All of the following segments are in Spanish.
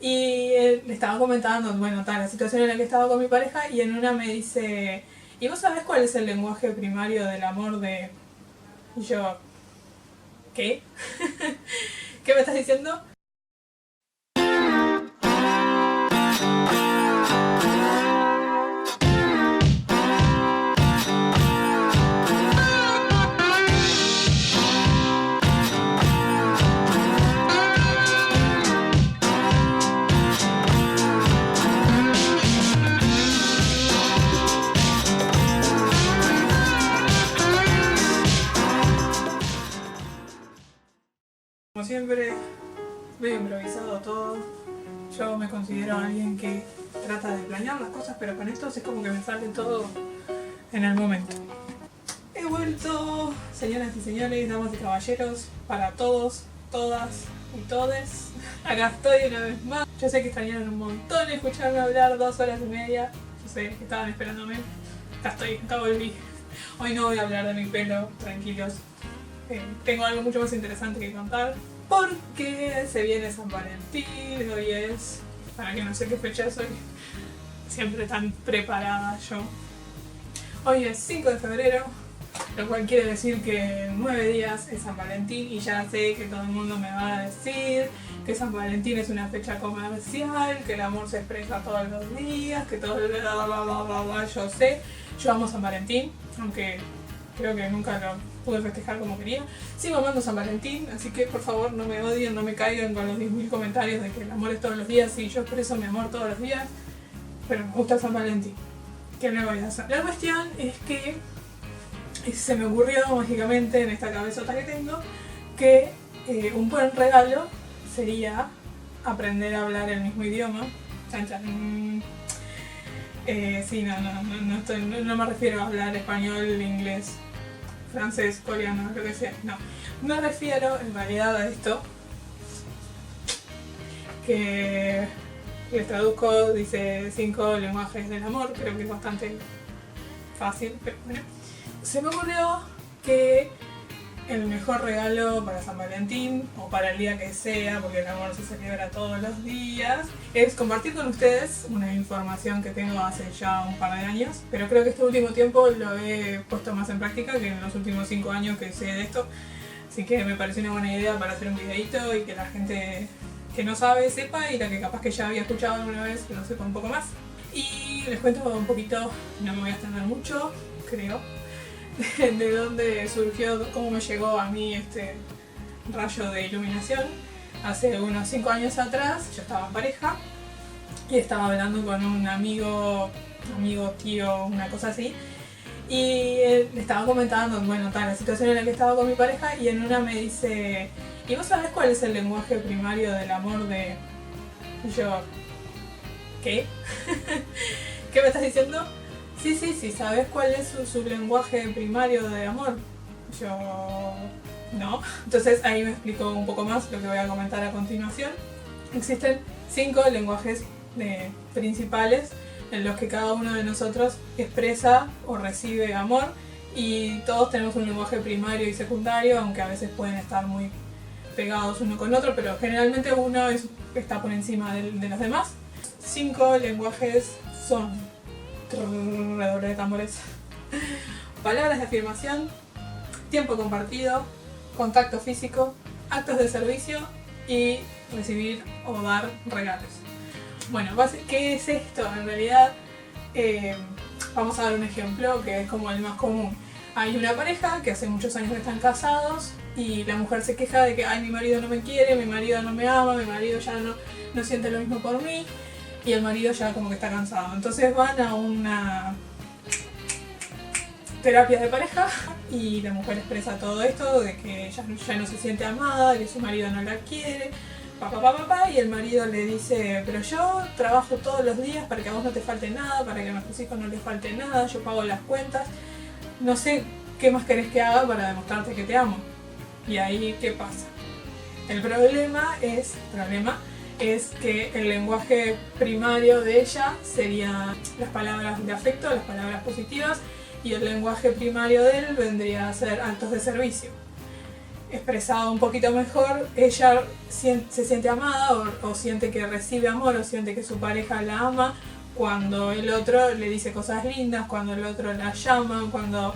Y le estaba comentando, bueno, tal, la situación en la que estaba con mi pareja, y en una me dice, ¿y vos sabés cuál es el lenguaje primario del amor de...? Y yo, ¿qué? ¿Qué me estás diciendo? Como siempre, medio improvisado todo. Yo me considero alguien que trata de planear las cosas, pero con estos es como que me sale todo en el momento. He vuelto, señoras y señores, damas y caballeros, para todos, todas y todes. Acá estoy una vez más. Yo sé que extrañaron un montón escucharme hablar 2 horas y media. Yo sé que estaban esperándome. Acá estoy, acá volví. Hoy no voy a hablar de mi pelo, tranquilos. Tengo algo mucho más interesante que contar. Porque se viene San Valentín, hoy es... Para que no sé qué fecha soy. Siempre tan preparada yo. Hoy es 5 de febrero. Lo cual quiere decir que en 9 días es San Valentín y ya sé que todo el mundo me va a decir que San Valentín es una fecha comercial, que el amor se expresa todos los días, que todo yo sé. Yo amo San Valentín, aunque creo que nunca lo pude festejar como quería. Sigo amando San Valentín, así que por favor no me odien, no me caigan con los 10.000 comentarios de que el amor es todos los días. Sí, yo expreso mi amor todos los días, pero me gusta San Valentín. ¿Qué le voy a hacer? La cuestión es que se me ocurrió mágicamente en esta cabezota que tengo que un buen regalo sería aprender a hablar el mismo idioma. Chan, chan. Sí, no me refiero a hablar español, inglés, francés, coreano, lo que sea. No, me refiero en realidad a esto que les traduzco, dice 5 lenguajes del amor. Creo que es bastante fácil, pero bueno. Se me ocurrió que el mejor regalo para San Valentín, o para el día que sea, porque el amor se celebra todos los días, es compartir con ustedes una información que tengo hace ya un par de años, pero creo que este último tiempo lo he puesto más en práctica que en los últimos 5 años que sé de esto. Así que me pareció una buena idea para hacer un videito y que la gente que no sabe sepa, y la que capaz que ya había escuchado alguna vez lo sepa un poco más. Y les cuento un poquito, no me voy a extender mucho, creo, de dónde surgió, cómo me llegó a mí este rayo de iluminación. Hace unos 5 años atrás yo estaba en pareja y estaba hablando con un amigo, tío, una cosa así, y le estaba comentando, bueno, tal, la situación en la que estaba con mi pareja, y en una me dice, ¿y vos sabés cuál es el lenguaje primario del amor de...? Y yo, ¿qué? ¿Qué me estás diciendo? Sí, ¿sabes cuál es su lenguaje primario de amor? Yo... no. Entonces ahí me explicó un poco más lo que voy a comentar a continuación. Existen 5 lenguajes principales en los que cada uno de nosotros expresa o recibe amor, y todos tenemos un lenguaje primario y secundario, aunque a veces pueden estar muy pegados uno con otro, pero generalmente uno está por encima de los demás. 5 lenguajes son... redoble de tambores. Palabras de afirmación, tiempo compartido, contacto físico, actos de servicio y recibir o dar regalos. Bueno, ¿qué es esto? En realidad, vamos a dar un ejemplo que es como el más común. Hay una pareja que hace muchos años que están casados y la mujer se queja de que ay, mi marido no me quiere, mi marido no me ama, mi marido ya no siente lo mismo por mí. Y el marido ya como que está cansado. Entonces van a una terapia de pareja y la mujer expresa todo esto de que ya no se siente amada, que su marido no la quiere, y el marido le dice, pero yo trabajo todos los días para que a vos no te falte nada, para que a nuestros hijos no les falte nada, yo pago las cuentas, no sé qué más querés que haga para demostrarte que te amo. Y ahí, ¿qué pasa? El problema es que el lenguaje primario de ella sería las palabras de afecto, las palabras positivas, y el lenguaje primario de él vendría a ser actos de servicio. expresado un poquito mejor, ella se siente amada o siente que recibe amor o siente que su pareja la ama cuando el otro le dice cosas lindas, cuando el otro la llama, cuando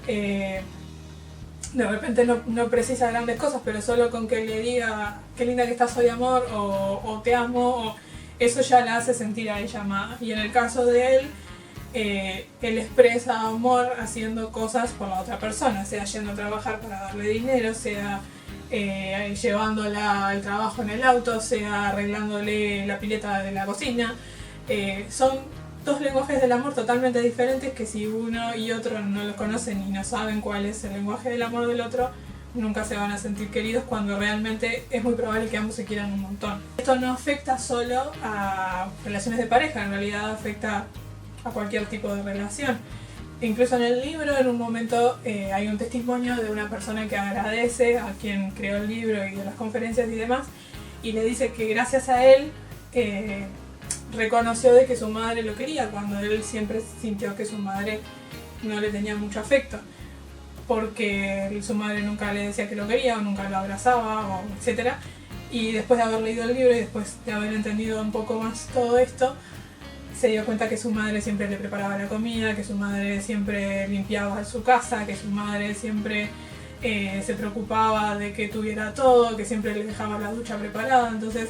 de repente no precisa grandes cosas, pero solo con que le diga qué linda que estás hoy, amor, o te amo, eso ya la hace sentir a ella amada. Y en el caso de él, él expresa amor haciendo cosas por la otra persona, sea yendo a trabajar para darle dinero, sea llevándola al trabajo en el auto, sea arreglándole la pileta de la cocina. Son dos lenguajes del amor totalmente diferentes que si uno y otro no los conocen y no saben cuál es el lenguaje del amor del otro, nunca se van a sentir queridos cuando realmente es muy probable que ambos se quieran un montón. Esto no afecta solo a relaciones de pareja, en realidad afecta a cualquier tipo de relación. Incluso en el libro, en un momento, hay un testimonio de una persona que agradece a quien creó el libro y de las conferencias y demás, y le dice que gracias a él reconoció de que su madre lo quería, cuando él siempre sintió que su madre no le tenía mucho afecto, porque su madre nunca le decía que lo quería o nunca lo abrazaba, o etc. Y después de haber leído el libro y después de haber entendido un poco más todo esto, se dio cuenta que su madre siempre le preparaba la comida, que su madre siempre limpiaba su casa, que su madre siempre se preocupaba de que tuviera todo, que siempre le dejaba la ducha preparada. Entonces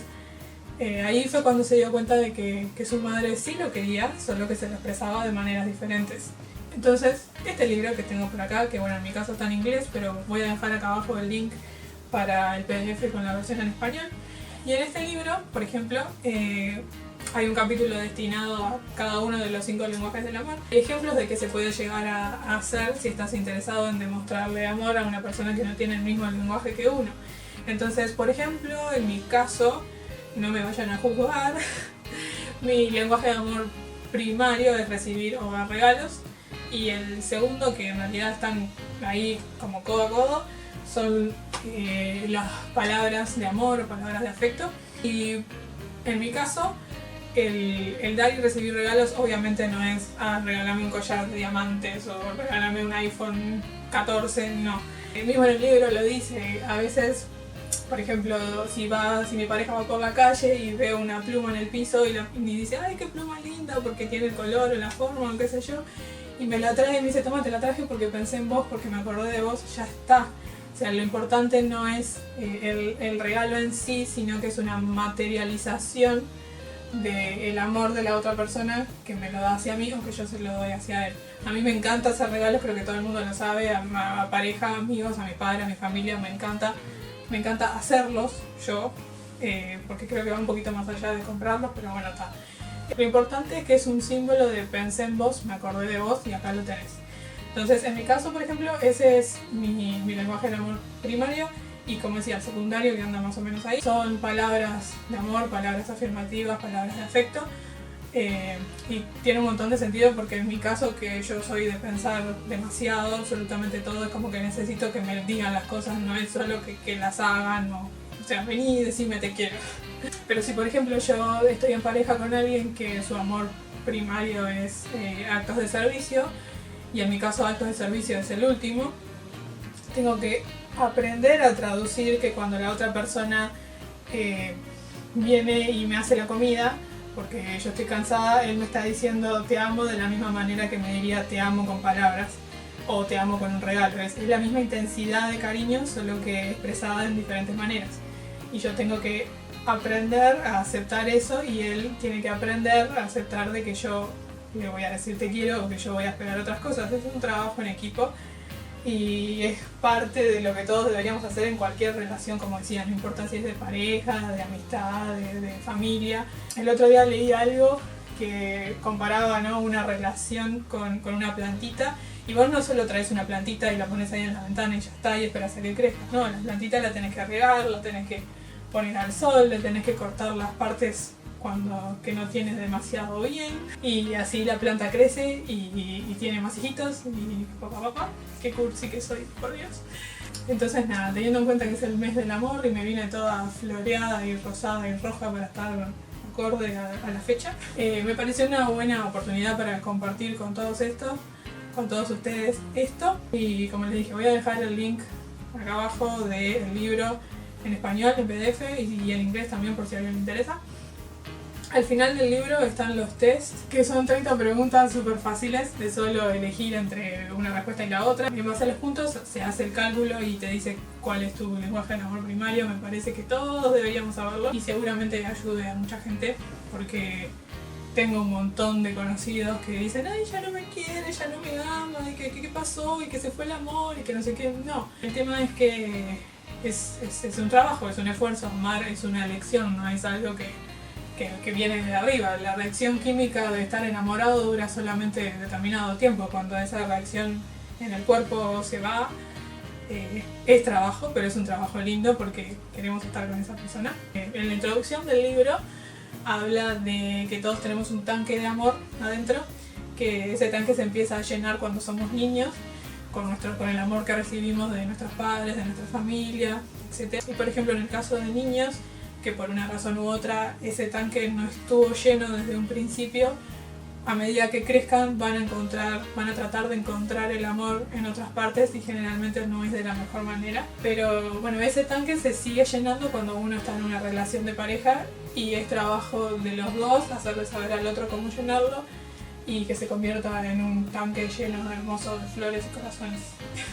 ahí fue cuando se dio cuenta de que su madre sí lo quería, solo que se lo expresaba de maneras diferentes. Entonces, este libro que tengo por acá, que bueno, en mi caso está en inglés, pero voy a dejar acá abajo el link para el PDF con la versión en español. Y en este libro, por ejemplo, hay un capítulo destinado a cada uno de los 5 lenguajes del amor. Hay ejemplos de qué se puede llegar a hacer si estás interesado en demostrarle amor a una persona que no tiene el mismo lenguaje que uno. Entonces, por ejemplo, en mi caso, no me vayan a juzgar, mi lenguaje de amor primario es recibir o dar regalos, y el segundo, que en realidad están ahí como codo a codo, son las palabras de amor o palabras de afecto. Y en mi caso, el dar y recibir regalos obviamente no es regálame un collar de diamantes o regálame un iPhone 14, no. Mismo en el libro lo dice, a veces, por ejemplo, si mi pareja va por la calle y ve una pluma en el piso y dice, ay, qué pluma linda, porque tiene el color o la forma o qué sé yo, y me la trae y me dice, toma, te la traje porque pensé en vos, porque me acordé de vos, ya está. O sea, lo importante no es el regalo en sí, sino que es una materialización del amor de la otra persona que me lo da hacia mí o que yo se lo doy hacia él. A mí me encanta hacer regalos, creo que todo el mundo lo sabe, a pareja, a amigos, a mi padre, a mi familia, me encanta hacerlos yo, porque creo que va un poquito más allá de comprarlos, pero bueno, está. Lo importante es que es un símbolo de pensé en vos, me acordé de vos y acá lo tenés. Entonces, en mi caso, por ejemplo, ese es mi lenguaje de amor primario, y como decía, el secundario, que anda más o menos ahí, son palabras de amor, palabras afirmativas, palabras de afecto, y tiene un montón de sentido porque en mi caso, que yo soy de pensar demasiado, absolutamente todo, es como que necesito que me digan las cosas, no es solo que las hagan, o sea, vení y decime te quiero. Pero si por ejemplo yo estoy en pareja con alguien que su amor primario es actos de servicio, y en mi caso actos de servicio es el último, tengo que aprender a traducir que cuando la otra persona viene y me hace la comida, porque yo estoy cansada, él me está diciendo te amo de la misma manera que me diría te amo con palabras o te amo con un regalo. Es la misma intensidad de cariño, solo que expresada en diferentes maneras. Y yo tengo que aprender a aceptar eso, y él tiene que aprender a aceptar de que yo le voy a decir te quiero o que yo voy a esperar otras cosas. Es un trabajo en equipo y es parte de lo que todos deberíamos hacer en cualquier relación, como decía, no importa si es de pareja, de amistad, de familia. El otro día leí algo que comparaba, ¿no?, una relación con una plantita, y vos no solo traes una plantita y la pones ahí en la ventana y ya está y esperas a que crezca. No, la plantita la tenés que regar, la tenés que poner al sol, le tenés que cortar las partes que no tienes demasiado bien, y así la planta crece y tiene más hijitos y papá, qué cursi que soy, por Dios. Entonces nada, teniendo en cuenta que es el mes del amor y me vine toda floreada y rosada y roja para estar acorde a la fecha, me pareció una buena oportunidad para compartir con todos ustedes esto, y como les dije, voy a dejar el link acá abajo del libro en español, en PDF y en inglés también por si a alguien le interesa. Al final del libro están los tests, que son 30 preguntas súper fáciles de solo elegir entre una respuesta y la otra. En base a los puntos se hace el cálculo y te dice cuál es tu lenguaje del amor primario. Me parece que todos deberíamos saberlo y seguramente ayude a mucha gente, porque tengo un montón de conocidos que dicen ay, ya no me quiere, ya no me ama, y que qué pasó, y que se fue el amor, y que no sé qué. No, el tema es que es un trabajo, es un esfuerzo. Amar es una elección, no es algo que viene de arriba. La reacción química de estar enamorado dura solamente determinado tiempo. Cuando esa reacción en el cuerpo se va, es trabajo, pero es un trabajo lindo porque queremos estar con esa persona. En la introducción del libro habla de que todos tenemos un tanque de amor adentro, que ese tanque se empieza a llenar cuando somos niños, con el amor que recibimos de nuestros padres, de nuestra familia, etc. Y por ejemplo, en el caso de niños que por una razón u otra ese tanque no estuvo lleno desde un principio, a medida que crezcan van a tratar de encontrar el amor en otras partes y generalmente no es de la mejor manera. Pero bueno, ese tanque se sigue llenando cuando uno está en una relación de pareja y es trabajo de los dos hacerle saber al otro cómo llenarlo y que se convierta en un tanque lleno hermoso de flores y corazones.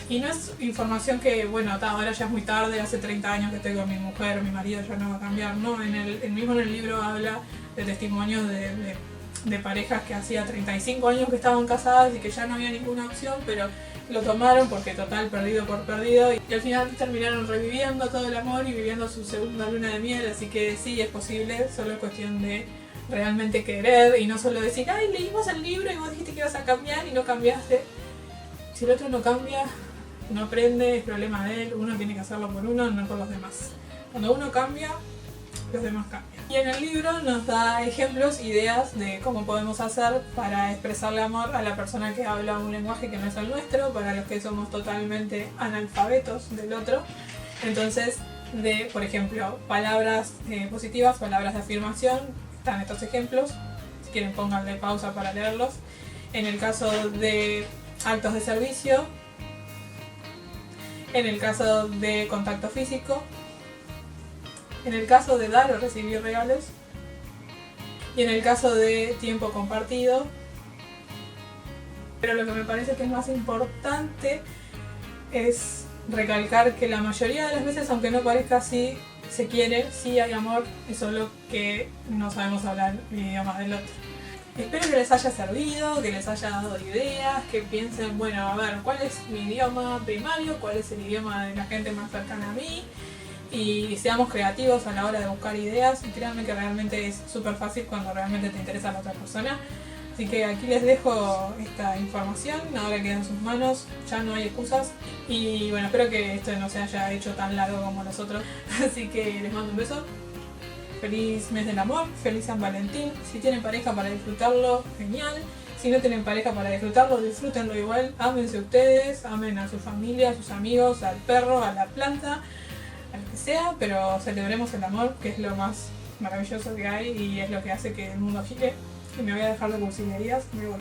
Y no es información que, bueno, ahora ya es muy tarde, hace 30 años que estoy con mi mujer, mi marido ya no va a cambiar, no, mismo en el libro habla de testimonios de parejas que hacía 35 años que estaban casadas y que ya no había ninguna opción, pero lo tomaron porque total, perdido por perdido, y al final terminaron reviviendo todo el amor y viviendo su segunda luna de miel, así que sí, es posible, solo es cuestión de realmente querer y no solo decir ay, leímos el libro y vos dijiste que ibas a cambiar y no cambiaste. Si el otro no cambia, no aprende, es problema de él, uno tiene que hacerlo por uno, no por los demás. Cuando uno cambia, los demás cambian. Y en el libro nos da ejemplos, ideas de cómo podemos hacer para expresarle amor a la persona que habla un lenguaje que no es el nuestro, para los que somos totalmente analfabetos del otro. Entonces, por ejemplo, palabras positivas, palabras de afirmación, están estos ejemplos, si quieren pónganle pausa para leerlos. En el caso de actos de servicio, en el caso de contacto físico, en el caso de dar o recibir regalos, y en el caso de tiempo compartido. Pero lo que me parece que es más importante es recalcar que la mayoría de las veces, aunque no parezca así, se quiere, sí hay amor, es solo que no sabemos hablar el idioma del otro. Espero que les haya servido, que les haya dado ideas, que piensen, bueno, a ver, ¿cuál es mi idioma primario? ¿Cuál es el idioma de la gente más cercana a mí? Y seamos creativos a la hora de buscar ideas, y créanme que realmente es súper fácil cuando realmente te interesa la otra persona. Así que aquí les dejo esta información, ahora queda en sus manos, ya no hay excusas. Y bueno, espero que esto no se haya hecho tan largo como nosotros. Así que les mando un beso. Feliz mes del amor, feliz San Valentín. Si tienen pareja para disfrutarlo, genial. Si no tienen pareja para disfrutarlo, disfrútenlo igual. Ámense ustedes, amen a su familia, a sus amigos, al perro, a la planta, a lo que sea. Pero celebremos el amor, que es lo más maravilloso que hay y es lo que hace que el mundo gire. Y me voy a dejar de cursilerías, me voy.